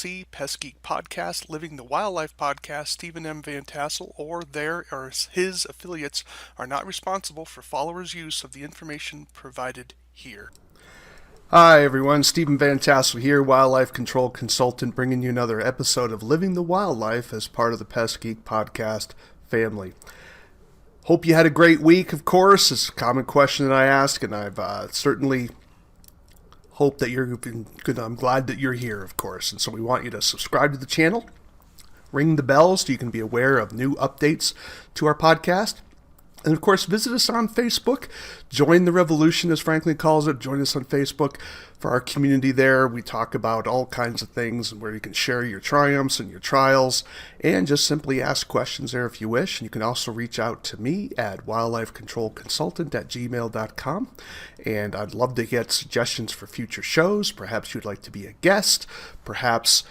LLC, Pest Geek Podcast, Living the Wildlife Podcast, Stephen M. Van Tassel, or their or his affiliates are not responsible for followers' use of the information provided here. Hi everyone, Stephen Van Tassel here, Wildlife Control Consultant, bringing you another episode of Living the Wildlife as part of the Pest Geek Podcast family. Hope you had a great week, of course. It's a common question that I ask, and I've certainly hope that you're good. I'm glad that you're here, of course. And so we want you to subscribe to the channel, ring the bell so you can be aware of new updates to our podcast. And of course, visit us on Facebook. Join the revolution, as Franklin calls it. Join us on Facebook for our community there. We talk about all kinds of things and where you can share your triumphs and your trials and just simply ask questions there if you wish. And you can also reach out to me at wildlifecontrolconsultant@gmail.com. And I'd love to get suggestions for future shows. Perhaps you'd like to be a guest. Perhaps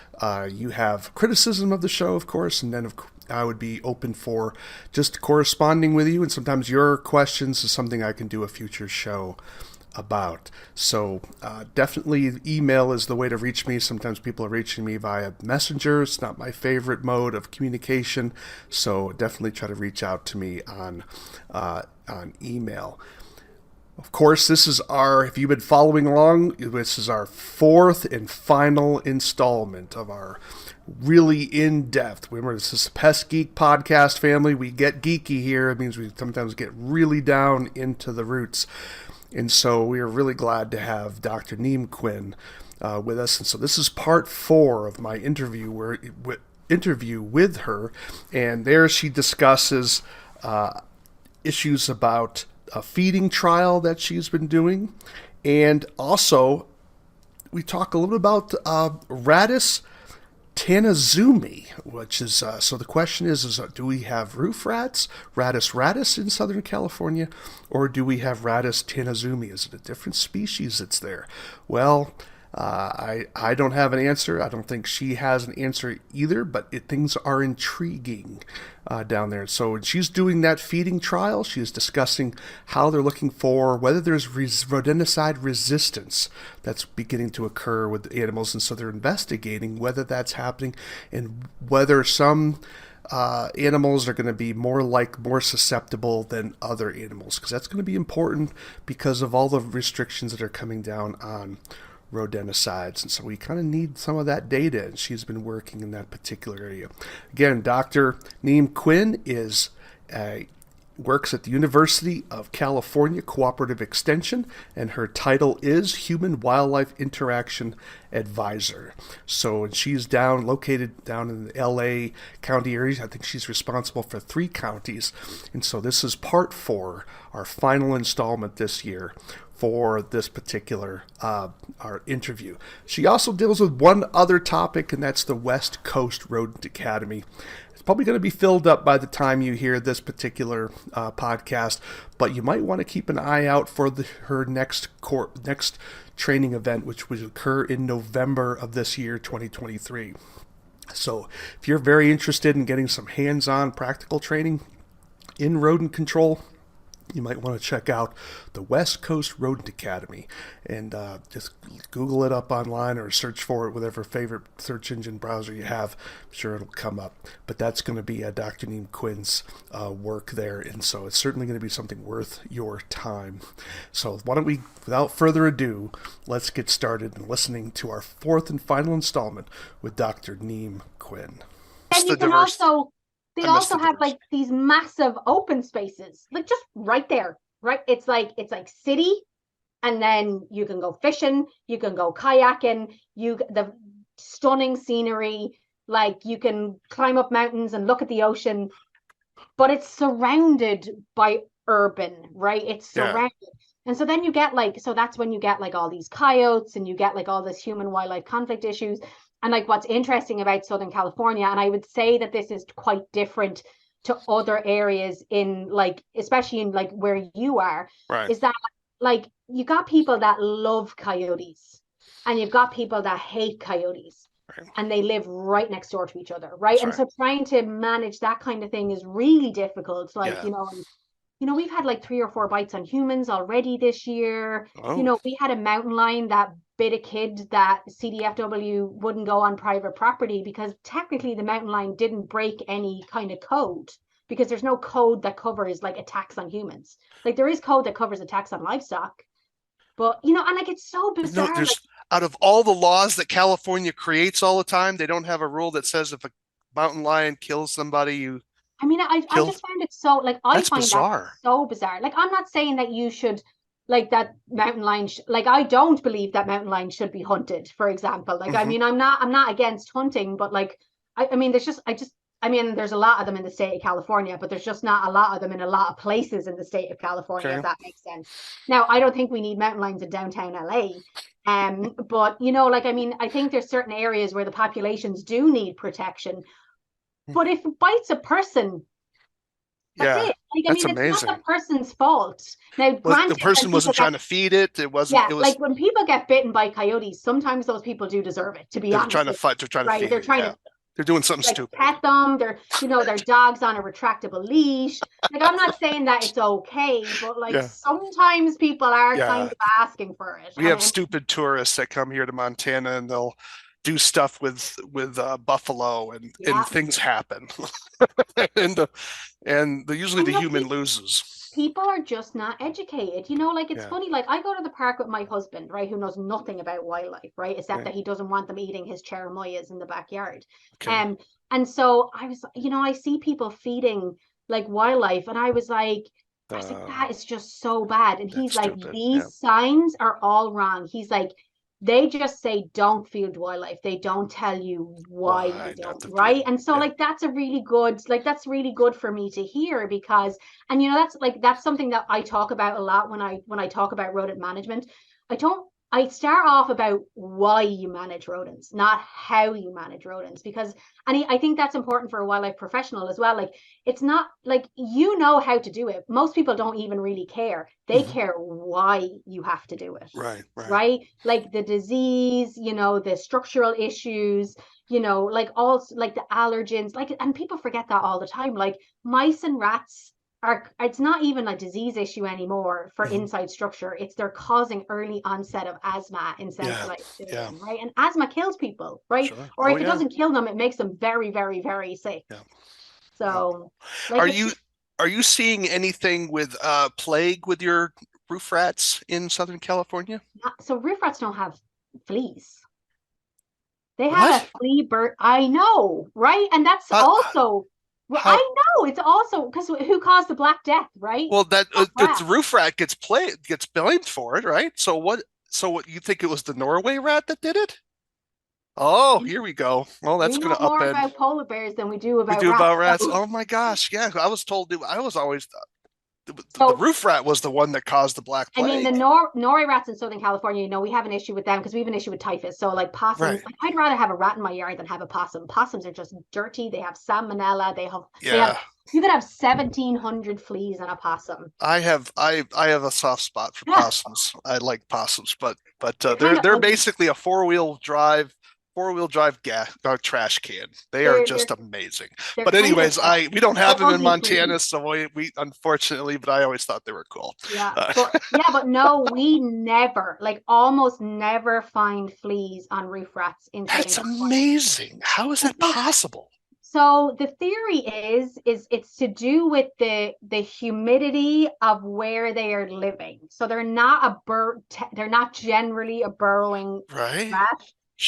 you have criticism of the show, of course, and then I would be open for just corresponding with you, and sometimes your questions is something I can do a future show about. So definitely email is the way to reach me. Sometimes people are reaching me via Messenger. It's not my favorite mode of communication, so definitely try to reach out to me on email. Of course, this is if you've been following along, this is our fourth and final installment of our really in-depth. Remember, this is a Pest Geek Podcast family. We get geeky here. It means we sometimes get really down into the roots. And so we are really glad to have Dr. Niam Quinn with us. And so this is part 4 of my interview with her. And there she discusses issues about a feeding trial that she's been doing. And also, we talk a little about Rattus tanazumi, which is, so the question is do we have roof rats, Rattus in Southern California, or do we have Rattus tanazumi? Is it a different species that's there? Well, I don't have an answer. I don't think she has an answer either, but things are intriguing down there. So she's doing that feeding trial. She is discussing how they're looking for whether there's rodenticide resistance that's beginning to occur with animals, and so they're investigating whether that's happening and whether some animals are going to be more susceptible than other animals, because that's going to be important because of all the restrictions that are coming down on rodenticides. And so we kind of need some of that data, and she's been working in that particular area. Again, Dr. Niam Quinn works at the University of California Cooperative Extension, and her title is Human-Wildlife Interaction Advisor. So, and she's located down in the LA County area. I think she's responsible for 3 counties. And so this is part 4, our final installment this year for this particular our interview. She also deals with one other topic, and that's the West Coast Rodent Academy. It's probably going to be filled up by the time you hear this particular podcast, but you might want to keep an eye out for her next training event, which will occur in November of this year, 2023. So if you're very interested in getting some hands-on practical training in rodent control, you might want to check out the West Coast Rodent Academy, and just Google it up online or search for it, whatever favorite search engine browser you have. I'm sure it'll come up. But that's going to be Dr. Niam Quinn's work there, and so it's certainly going to be something worth your time. So why don't we, without further ado, let's get started in listening to our 4th and final installment with Dr. Niam Quinn. And you can also... They also have like these massive open spaces, like just right there, right? It's like city, and then you can go fishing, you can go kayaking, the stunning scenery, like you can climb up mountains and look at the ocean, but it's surrounded by urban, right? It's surrounded. Yeah. And so then you get so that's when you get like all these coyotes, and you get like all this human wildlife conflict issues. And like what's interesting about Southern California, and I would say that this is quite different to other areas in like, especially in like where you are, right, is that like you got people that love coyotes and you've got people that hate coyotes, right, and they live right next door to each other, right? That's and right. So trying to manage that kind of thing is really difficult. Like, yeah. You know, we've had like 3 or 4 bites on humans already this year. Oh. We had a mountain lion that bit a kid that CDFW wouldn't go on private property because technically the mountain lion didn't break any kind of code, because there's no code that covers like attacks on humans. Like there is code that covers attacks on livestock, but and like it's so No, bizarre. there's out of all the laws that California creates all the time, they don't have a rule that says if a mountain lion kills somebody, you I mean, I kill. just find it so, like, I That's find that bizarre. so bizarre. Like, I'm not saying that you should, like, that mountain lion, like, I don't believe that mountain lion should be hunted, for example. Like, I Hmm. mean, I'm not against hunting, but like, I mean, I mean, there's a lot of them in the state of California, but there's just not a lot of them in a lot of places in the state of California, if Okay. that makes sense. Now, I don't think we need mountain lions in downtown LA. But like, I mean, I think there's certain areas where the populations do need protection. But if it bites a person, that's Yeah, it. Like, I that's mean, it's not the amazing. person's fault. Now, Well, the granted, when person people wasn't get, trying to feed it. It wasn't. yeah, It like was. when people get bitten by coyotes, sometimes those people do deserve it, to be They were honest trying to with fight. They're trying you, to right? feed They're it. trying Yeah, to they're doing something like stupid. pet them. Their dog's on a retractable leash. Like, I'm not saying that it's okay, but like Yeah, sometimes people are kind yeah. of asking for it. We have stupid tourists that come here to Montana and they'll do stuff with buffalo and Yeah. things happen, and usually And the human loses. people are just not educated. Like, it's Yeah. funny, like I go to the park with my husband, right, who knows nothing about wildlife, right, except Okay. that he doesn't want them eating his cherimoyas in the backyard. Okay. And so I see people feeding like wildlife, and I was like, that Uh, is just so bad. And that's he's like, stupid. Yeah. these signs are all wrong. He's like, they just say don't feed wildlife. They don't tell you why you Why not don't, to feed right? them? And so Yeah. like that's really good for me to hear, because that's something that I talk about a lot when I talk about rodent management. I don't I start off about why you manage rodents, not how you manage rodents, because and I think that's important for a wildlife professional as well. Like, it's not like how to do it. Most people don't even really care. They Hmm. care why you have to do it, Right. Right. right? Like the disease, the structural issues, like all like the allergens, like, and people forget that all the time. Like mice and rats it's not even a disease issue anymore for Hmm. inside structure. It's they're causing early onset of asthma in Yeah. centralized Yeah. children, right? And asthma kills people, right? Sure. Or Oh if it yeah. doesn't kill them, it makes them very, very, very sick. Yeah. Yeah. So, like, Are it's you just are you seeing anything with plague with your roof rats in Southern California? not, so roof rats don't have fleas. They have a What? flea bird. I know, right? And that's How also, well, how I know it's also because who caused the Black Death, right? well that the Rats. roof rat gets blamed for it, right? So what you think it was the Norway rat that did it? Oh, here we go. Well, We that's know gonna more upend about polar bears than we do we about do about rats. rats. Oh my gosh, yeah. I was told I was always the So roof rat was the one that caused the Black I mean, the Plague. Norway rats in Southern California, we have an issue with them because we have an issue with typhus. So, like Right. possums, like, I'd rather have a rat in my yard than have a possum. Possums are just dirty. They have salmonella. Yeah. You could have 1,700 fleas in a possum. I have a soft spot for Yeah, possums. I like possums, but they're kind they're of they're ugly. basically a four-wheel drive gas trash can. They are They're just they're amazing. they're But kind of anyways, we don't have they're them in ugly fleas. Montana, so we unfortunately, but I always thought they were cool. Yeah, Uh, but no, we never, like, almost never find fleas on roof rats in Southern that's California. amazing. How is And that possible? so the theory is it's to do with the humidity of where they are living. So they're not generally a burrowing Right? rat.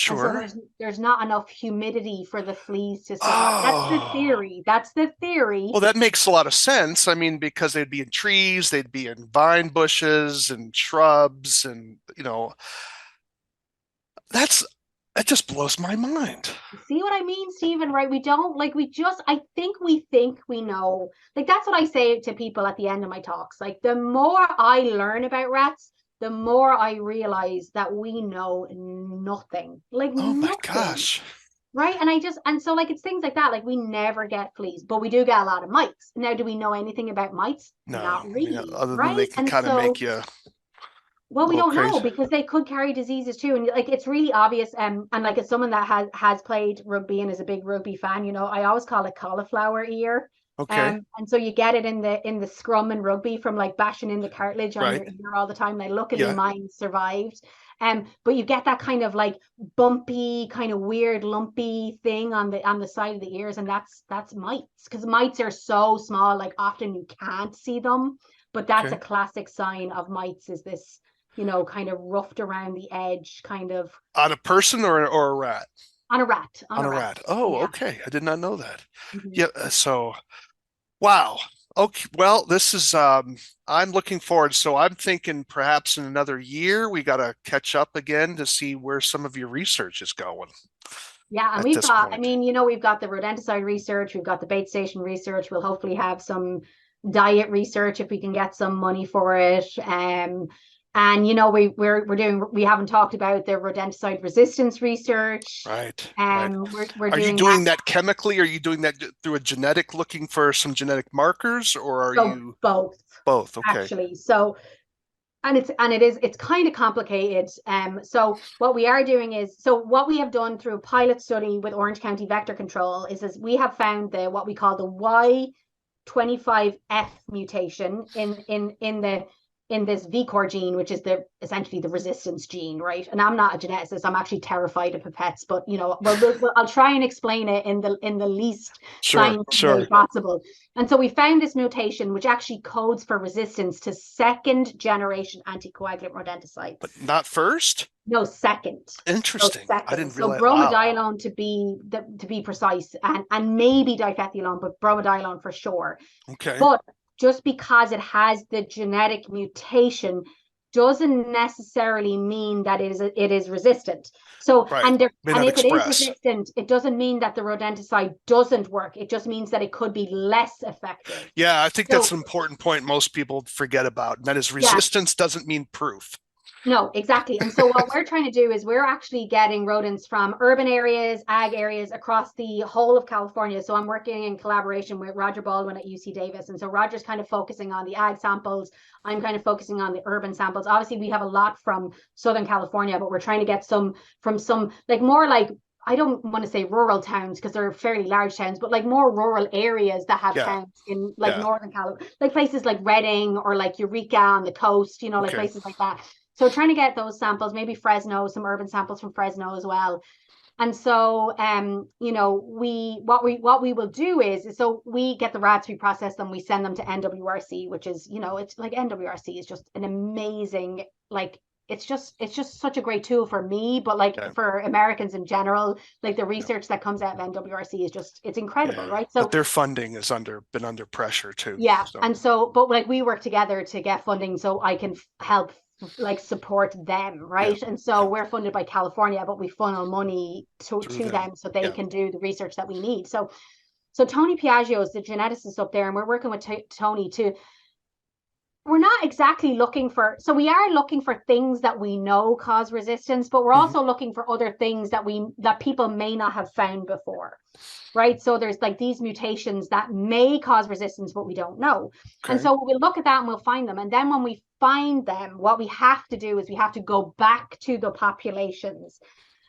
And so Sure. there's not enough humidity for the fleas to survive. That's the Oh. theory. That's the theory. Well, that makes a lot of sense. I mean, because they'd be in trees, they'd be in vine bushes and shrubs, and that's that just blows my mind. See what I mean, Stephen? Right? We don't like I think we know. Like, that's what I say to people at the end of my talks. Like, the more I learn about rats, the more I realize that we know nothing. Like, Oh my nothing. gosh. Right? And so, like, it's things like that. Like, we never get fleas, but we do get a lot of mites. Now, do we know anything about mites? No, Not I mean, really, other than they right? can And kind of so, make you a well, we little don't know crazy. because they could carry diseases too, and like, it's really obvious. And like, as someone that has played rugby and is a big rugby fan, I always call it cauliflower ear. Okay. And so you get it in the scrum and rugby from like bashing in the cartilage on Right. your ear all the time. Now, luckily Yeah. mine survived. But you get that kind of like bumpy, kind of weird, lumpy thing on the side of the ears, and that's mites, because mites are so small, like often you can't see them, but that's a Okay. classic sign of mites, is this, kind of roughed around the edge, kind of On a person or a rat? on a rat, on On a a rat. rat. Oh, Yeah. okay. I did not know that. Mhm. Yeah. So, wow. Okay. Well, this is I'm looking forward. So I'm thinking perhaps in another year we got to catch up again to see where some of your research is going Yeah, and at we've this got, I point. mean, we've got the rodenticide research, we've got the bait station research. We'll hopefully have some diet research if we can get some money for it. And we haven't talked about the rodenticide resistance research. Right, right. We're Are you doing that. doing that chemically? Are you doing that through a genetic, looking for some genetic markers, or are So you both, both? Okay. actually. So it's kind of complicated. So what we are doing is, so what we have done through a pilot study with Orange County Vector Control is we have found the what we call the Y25F mutation in this VKOR gene, which is essentially the resistance gene, right? And I'm not a geneticist; I'm actually terrified of pipettes, but I'll try and explain it in the least Sure, science way sure. possible. And so we found this mutation, which actually codes for resistance to second generation anticoagulant But rodenticides. not first? No, second. So Interesting. I second. didn't So realize. Wow. bromadiolone to be precise, and maybe difethiolone, but bromadiolone for sure. Okay. But just because it has the genetic mutation doesn't necessarily mean that it is resistant. So, Right. May and not if it is express. resistant, it doesn't mean that the rodenticide doesn't work. It just means that it could be less effective. Yeah, I think that's So, an important point most people forget about. And that is yeah, resistance doesn't mean proof. no, exactly. And so what we're trying to do is we're actually getting rodents from urban areas, ag areas across the whole of California. So I'm working in collaboration with Roger Baldwin at UC Davis. And so Roger's kind of focusing on the ag samples. I'm kind of focusing on the urban samples. Obviously, we have a lot from Southern California, but we're trying to get some from some like more like, I don't want to say rural towns because they're fairly large towns, but like more rural areas that have Yeah, towns in like yeah. Northern California, like places like Redding or like Eureka on the coast, like Okay. places like that. So trying to get those samples, maybe Fresno, some urban samples from Fresno as well. And so, we what we will do is so we get the rats, we process them, we send them to NWRC, which is, it's like NWRC is just an amazing, like it's just such a great tool for me, but like Yeah. for Americans in general, like the research that comes out of NWRC is just, it's incredible, Yeah. right? But So their funding has been under pressure too. yeah, So and so, but like we work together to get funding so I can help like support them, yeah, right? And so yeah. we're funded by California, but we funnel money Through to them. them so they Yeah. can do the research that we need. So Toni Piaggio is the geneticist up there, and we're working with Toni to, we're not exactly looking for, so we are looking for things that we know cause resistance, but we're Hmm. also looking for other things that people may not have found before, right? So there's like these mutations that may cause resistance, but we don't know. And Okay. so we'll look at that and we'll find them. And then when we find them, what we have to do is we have to go back to the populations,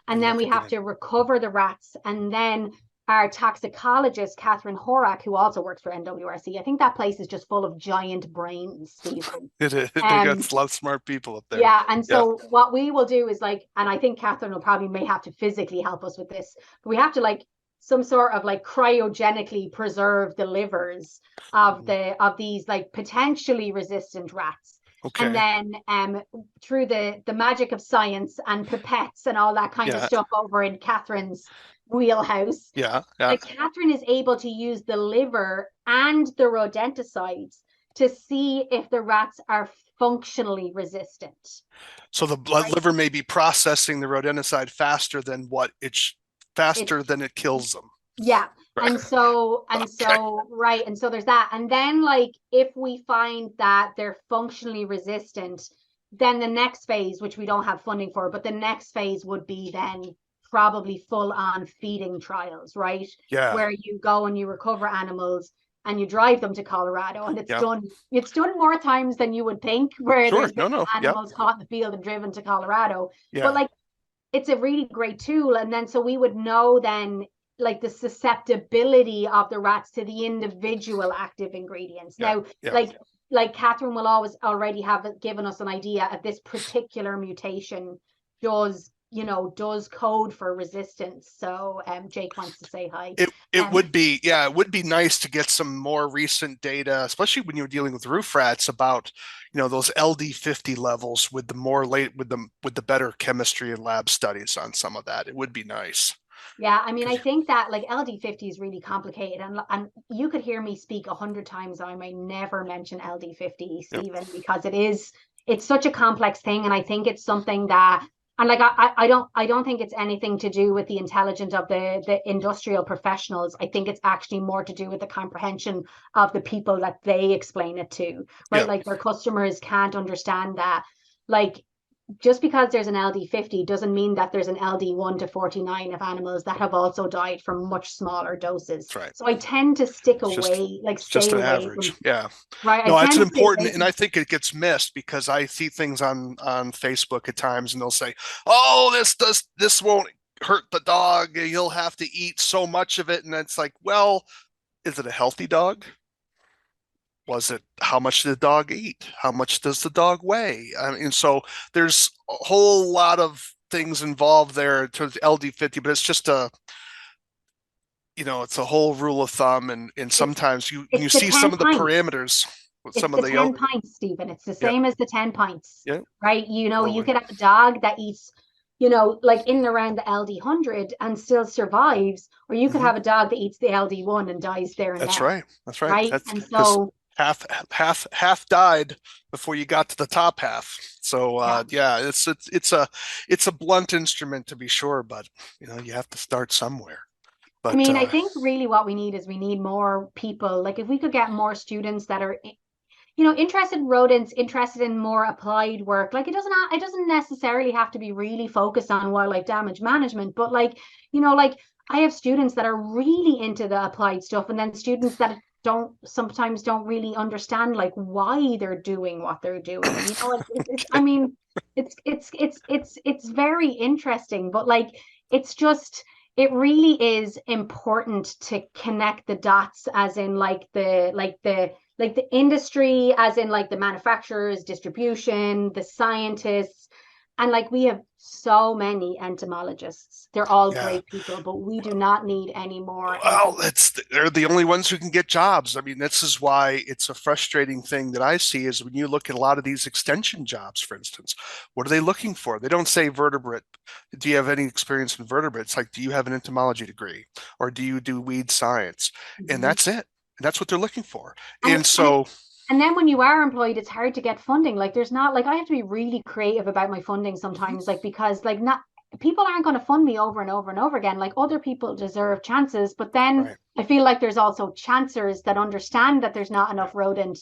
and And then look we have again. to recover the rats. And then our toxicologist, Catherine Horak, who also works for NWRC, I think that place is just full of giant brains, Stephen. They got a lot of smart people up there. Yeah, and Yeah. so what we will do is like, and I think Catherine will probably may have to physically help us with this, but we have to like some sort of like cryogenically preserve the livers of these like potentially resistant rats. And Okay. then through the magic of science and pipettes and all that kind of Yeah. stuff over in Catherine's wheelhouse, Yeah. Yeah. like Catherine is able to use the liver and the rodenticides to see if the rats are functionally resistant. So the blood Right? liver may be processing the rodenticide It faster than it kills them. Yeah. Right. And so Okay. right, and so there's that. And then like if we find that they're functionally resistant, then the next phase, which we don't have funding for, but the next phase would be then probably full on feeding trials, right? Yeah. Where you go and you recover animals and you drive them to Colorado, and Yeah. it's done more times than you would think, where Sure. there's been No, no. Yeah. animals caught in the field and driven to Colorado. But Yeah. like it's a really great tool. And then so we would know then like the susceptibility of the rats to the individual active ingredients. Now, like Catherine will always already have given us an idea of this particular mutation does code for resistance. So Jake wants to say hi. It would be nice to get some more recent data, especially when you're dealing with roof rats, about those LD50 levels with the better chemistry and lab studies on some of that. It would be nice. Yeah, I mean, I think that like LD50 is really complicated, and you could hear me speak 100 times. I may never mention LD50, Stephen, because it's such a complex thing, and I think it's something that, and like I don't think it's anything to do with the intelligence of the industrial professionals. I think it's actually more to do with the comprehension of the people that they explain it to, right? Yeah. Like their customers can't understand that, like, just because there's an LD50 doesn't mean that there's an LD1 to 49 of animals that have also died from much smaller doses. That's right. So I tend to stay away an average. Yeah. Right. No, that's an important, and I think it gets missed because I see things on Facebook at times, and they'll say, "Oh, this won't hurt the dog. You'll have to eat so much of it," and it's like, well, is it a healthy dog? Was it, how much did the dog eat? How much does the dog weigh? And so there's a whole lot of things involved there to LD50, but it's just it's a whole rule of thumb. And sometimes you see some of the parameters. It's some of the 10 pints, Stephen. It's the same as the 10 pints, right? You could have a dog that eats, like in and around the LD100 and still survives, or you could have a dog that eats the LD1 and dies there and That's then. Right. That's right. And so half died before you got to the top half. So it's a blunt instrument, to be sure, but you have to start somewhere. But, I mean, I think really what we need more people. Like if we could get more students that are interested in rodents, interested in more applied work. Like it doesn't necessarily have to be really focused on wildlife damage management, but like I have students that are really into the applied stuff, and then students that sometimes don't really understand like why they're doing what they're doing. I mean, it's very interesting, but like it really is important to connect the dots, as in like the industry, as in like the manufacturers, distribution, the scientists. And like we have so many entomologists. They're all great people, but we do not need any more. Well, they're the only ones who can get jobs. I mean, this is why it's a frustrating thing that I see is when you look at a lot of these extension jobs, for instance, what are they looking for? They don't say vertebrate. Do you have any experience in vertebrates? Like, do you have an entomology degree, or do you do weed science? And that's it. That's what they're looking for. And then when you are employed, it's hard to get funding. Like there's not, like I have to be really creative about my funding sometimes, like because like not people aren't going to fund me over and over and over again. Like other people deserve chances, but then I feel like there's also chancers that understand that there's not enough rodent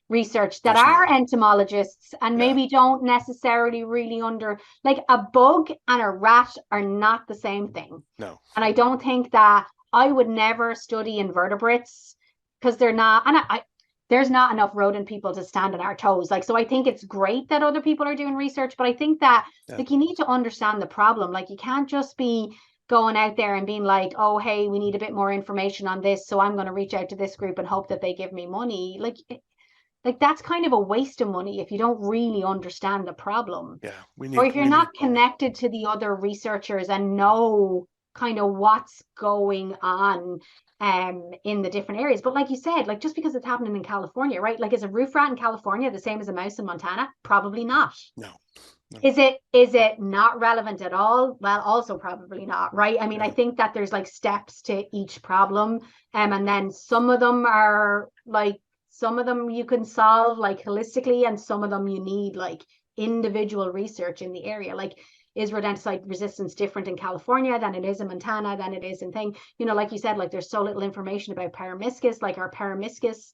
research that are entomologists and maybe don't necessarily really like a bug and a rat are not the same thing. No. And I don't think that I would never study invertebrates because they're not, and there's not enough rodent people to stand on our toes. Like, so I think it's great that other people are doing research, but I think that like you need to understand the problem. Like you can't just be going out there and being like, oh, hey, we need a bit more information on this, so I'm going to reach out to this group and hope that they give me money. Like that's kind of a waste of money if you don't really understand the problem. Yeah, or if you're not connected to the other researchers and know kind of what's going on in the different areas. But like you said, like just because it's happening in California, right? Like is a roof rat in California the same as a mouse in Montana? Probably not. No. Is it not relevant at all? Well, also probably not, right? I mean, I think that there's like steps to each problem, and then some of them you can solve like holistically, and some of them you need like individual research in the area. Like, is rodenticide resistance different in California than it is in Montana, than it is in like you said, like there's so little information about Paramiscus, like our Paramiscus,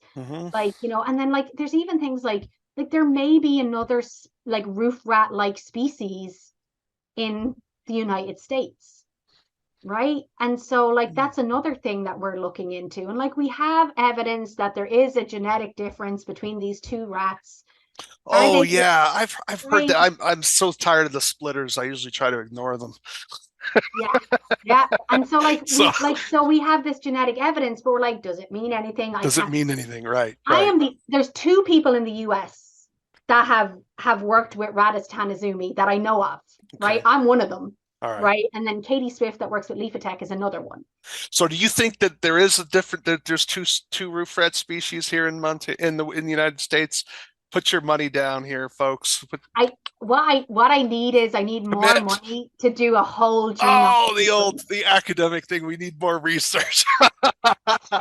like, and then like there's even things like there may be another like roof rat like species in the United States, right? And so like that's another thing that we're looking into, and like we have evidence that there is a genetic difference between these two rats. Oh yeah, I've heard that. I'm so tired of the splitters. I usually try to ignore them. Yeah. And so like So we have this genetic evidence, but we're like, does it mean anything? I does it can't. mean anything? Right, I right. am there's two people in the US that have worked with Radis Tanizumi that I know of, right? Okay. I'm one of them, All right. right? And then Katie Swift that works with Leafotech is another one. So do you think that there is a different that there's two roof rat species here in the United States? Put your money down here, folks. I what I need is I need more Commit. money to do a whole genome Oh, sequence. the academic thing. We need more research.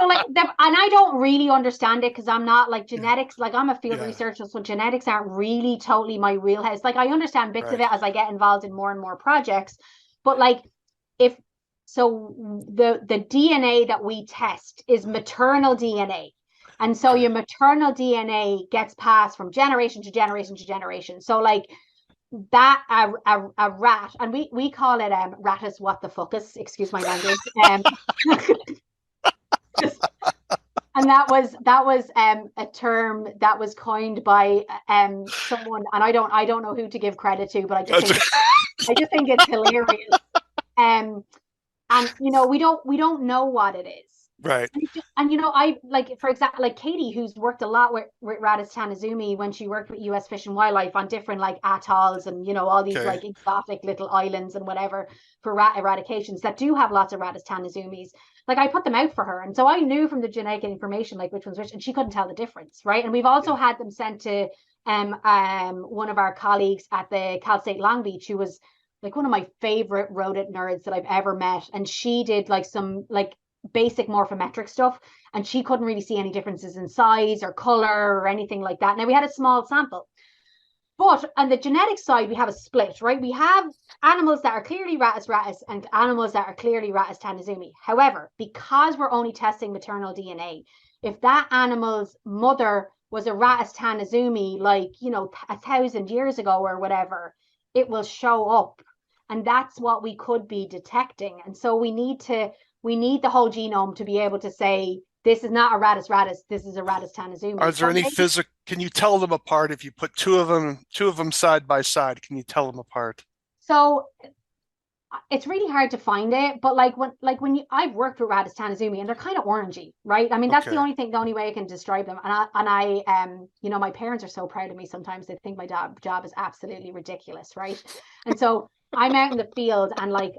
So like and I don't really understand it because I'm not like genetics, like I'm a field Yeah, researcher, so genetics aren't really totally my wheelhouse. Like I understand bits of right. it as I get involved in more and more projects, but like if so the DNA that we test is maternal DNA. And so Okay. your maternal DNA gets passed from generation to generation to generation. So like that a rat, and we call it ratus what the fuckus, excuse my language. And that was a term that was coined by someone, and I don't know who to give credit to, but I just think it's hilarious. Um and we don't know what it is. Right. And I like, for example, like Katie, who's worked a lot with Radis Tanizumi when she worked with US Fish and Wildlife on different like atolls and all these Okay. like exotic little islands and whatever for rat eradications that do have lots of Radis Tanizumis. Like I put them out for her, and so I knew from the genetic information like which one's which, and she couldn't tell the difference, right? And we've also Yeah. had them sent to one of our colleagues at the Cal State Long Beach, who was like one of my favorite rodent nerds that I've ever met, and she did like some like basic morphometric stuff, and she couldn't really see any differences in size or color or anything like that. Now we had a small sample, but on the genetic side we have a split, right? We have animals that are clearly ratus and animals that are clearly ratus tanizumi. However, because we're only testing maternal DNA, if that animal's mother was a ratus tanizumi like 1,000 years ago or whatever, it will show up, and that's what we could be detecting. And so we need the whole genome to be able to say this is not a ratus, this is a ratus tanizumi. Is there So any maybe, physic? Can you tell them apart if you put two of them side by side? Can you tell them apart? so it's really hard to find it, but like when I've worked with ratus tanizumi and they're kind of orangey, right? I mean, that's Okay. the only way I can describe them. And my parents are so proud of me sometimes. They think my job is absolutely ridiculous, right? And so I'm out in the field, and like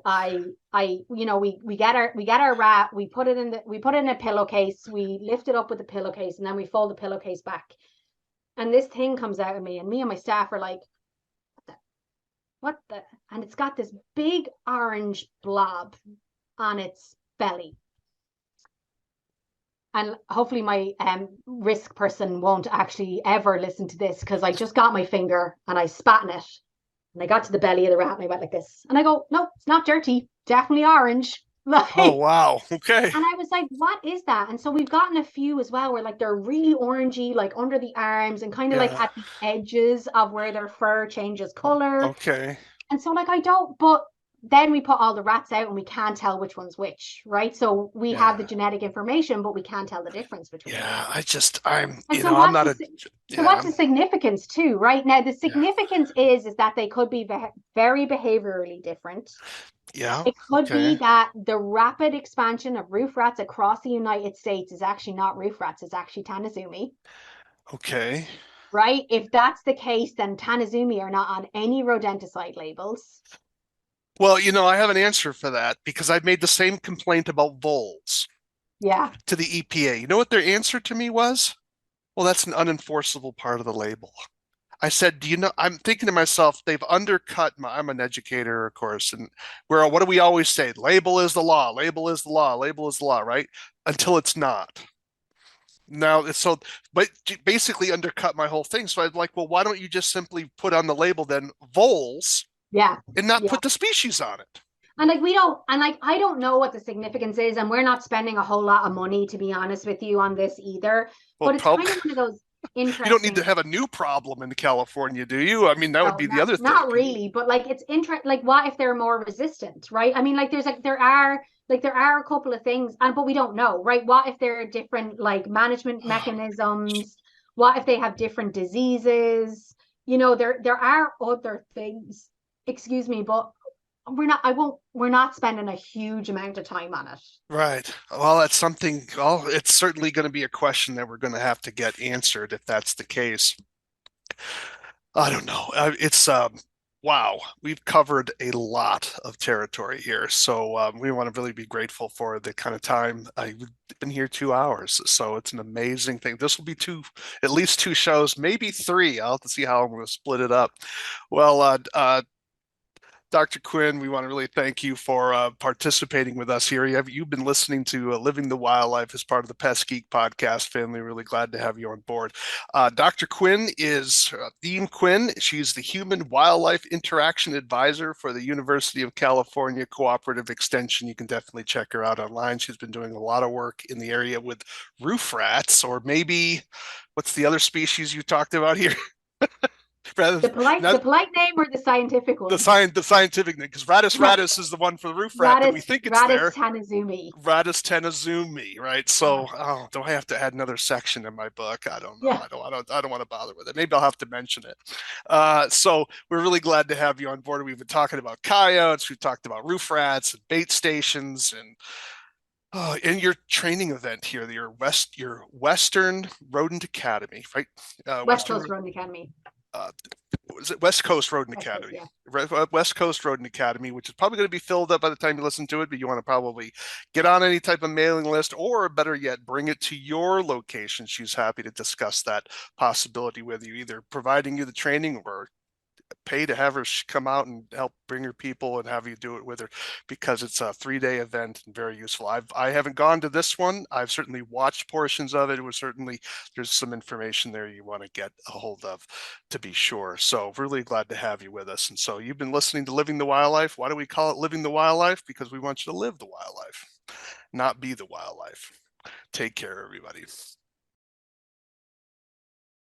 we get our rat, we put it in a pillowcase, we lift it up with the pillowcase, and then we fold the pillowcase back, and this thing comes out of me, and me and my staff are like, what the? And it's got this big orange blob on its belly. And hopefully my risk person won't actually ever listen to this, because I just got my finger and I spat in it. And I got to the belly of the rat and I went like this. And I go, no, it's not dirty. Definitely orange. Oh, Like, wow. Okay. and I was like, what is that? And so we've gotten a few as well where like they're really orangey, like under the arms and kind of like Yeah. at the edges of where their fur changes color. Okay. And so like I don't, but then we put all the rats out and we can't tell which one's which, right? So we have the Yeah. genetic information, but we can't tell the difference between them. Yeah. And so I'm not a, what's yeah. the significance too, right? Now the Yeah. significance is that they could be very behaviorally different. Yeah. It could be Okay. that the rapid expansion of roof rats across the United States is actually not roof rats, it's actually Tanizumi, Okay. right? If that's the case, then Tanizumi are not on any rodenticide labels. Well, I have an answer for that because I've made the same complaint about voles Yeah. to the EPA. You know what their answer to me was? Well, that's an unenforceable part of the label. I said, do you know? I'm thinking to myself, they've undercut I'm an educator, of course, and what do we always say? Label is the law, label is the law, label is the law, right? Until it's not. Now, but basically undercut my whole thing. So I'm like, well, why don't you just simply put on the label then voles Yeah. and not Yeah. put the species on it? And like we don't, and like I don't know what the significance is, and we're not spending a whole lot of money to be honest with you on this either. Well, But it's kind of one of those you don't need to interesting. have a new problem in California, do you? I mean, that would No, be the other thing. not really, but like it's interesting. Like, what if they're more resistant, right? I mean, like there are a couple of things, and but we don't know, right? What if there are different like management mechanisms? What if they have different diseases? There are other things. Excuse me, but we're not spending a huge amount of time on it. Right. Well, that's something, well, it's certainly going to be a question that we're going to have to get answered if that's the case. I don't know. Wow, we've covered a lot of territory here. So we want to really be grateful for the kind of time. I've been here 2 hours, so it's an amazing thing. This will be at least two shows, maybe three. I'll have to see how I'm going to split it up. Well, Dr. Quinn, we want to really thank you for participating with us here. You've been listening to Living the Wildlife as part of the Pest Geek podcast family. Really glad to have you on board. Dr. Quinn is Niam Quinn. She's the Human Wildlife Interaction Advisor for the University of California Cooperative Extension. You can definitely check her out online. She's been doing a lot of work in the area with roof rats, or maybe what's the other species you talked about here? The polite name or the scientific one? The scientific name, because Rattus is the one for the roof rat that we think it's there. Rattus tanazumi, right? So, do I have to add another section in my book? I don't know. Yeah. I don't want to bother with it. Maybe I'll have to mention it. So we're really glad to have you on board. We've been talking about coyotes. We've talked about roof rats and bait stations and in your training event here, your Western Rodent Academy, right? West Coast Rodent Academy. Was it West Coast Rodent Academy? Yeah. West Coast Rodent Academy, which is probably going to be filled up by the time you listen to it, but you want to probably get on any type of mailing list, or better yet, bring it to your location. She's happy to discuss that possibility with you, either providing you the training or pay to have her come out and help bring her people and have you do it with her, because it's a 3-day event and very useful. I haven't gone to this one. I've certainly watched portions of it. It was certainly, there's some information there you want to get a hold of to be sure. So really glad to have you with us. And so you've been listening to Living the Wildlife. Why do we call it Living the Wildlife? Because we want you to live the wildlife, not be the wildlife. Take care, everybody.